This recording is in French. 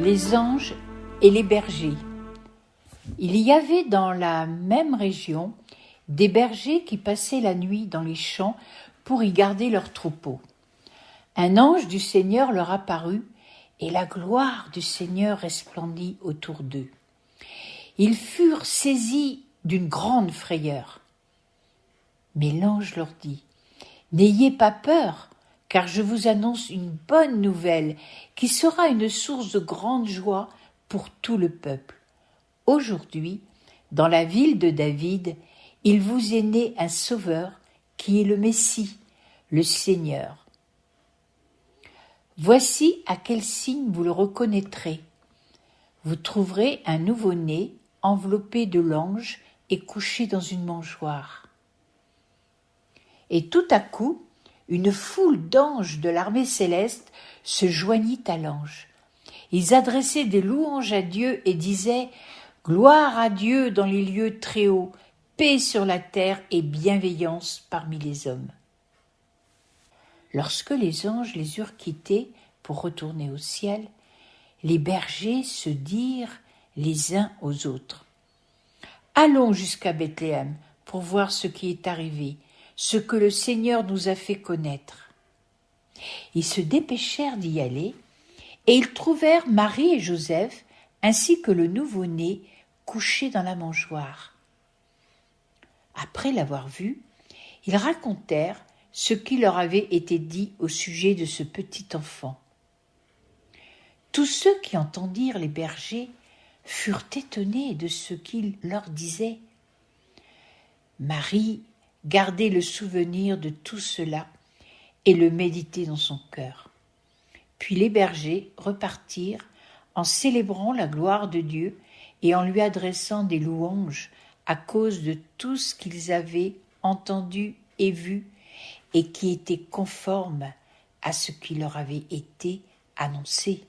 Les anges et les bergers. Il y avait dans la même région des bergers qui passaient la nuit dans les champs pour y garder leurs troupeaux. Un ange du Seigneur leur apparut et la gloire du Seigneur resplendit autour d'eux. Ils furent saisis d'une grande frayeur. Mais l'ange leur dit : « N'ayez pas peur, car je vous annonce une bonne nouvelle qui sera une source de grande joie pour tout le peuple. Aujourd'hui, dans la ville de David, il vous est né un sauveur qui est le Messie, le Seigneur. Voici à quel signe vous le reconnaîtrez. Vous trouverez un nouveau-né enveloppé de langes et couché dans une mangeoire. » Et tout à coup, une foule d'anges de l'armée céleste se joignit à l'ange. Ils adressaient des louanges à Dieu et disaient « Gloire à Dieu dans les lieux très hauts, paix sur la terre et bienveillance parmi les hommes. » Lorsque les anges les eurent quittés pour retourner au ciel, les bergers se dirent les uns aux autres : « Allons jusqu'à Bethléem pour voir ce qui est arrivé, ce que le Seigneur nous a fait connaître. » Ils se dépêchèrent d'y aller, et ils trouvèrent Marie et Joseph, ainsi que le nouveau-né, couché dans la mangeoire. Après l'avoir vu, ils racontèrent ce qui leur avait été dit au sujet de ce petit enfant. Tous ceux qui entendirent les bergers furent étonnés de ce qu'il leur disait. Marie gardait le souvenir de tout cela et le méditait dans son cœur. Puis les bergers repartirent en célébrant la gloire de Dieu et en lui adressant des louanges à cause de tout ce qu'ils avaient entendu et vu et qui était conforme à ce qui leur avait été annoncé.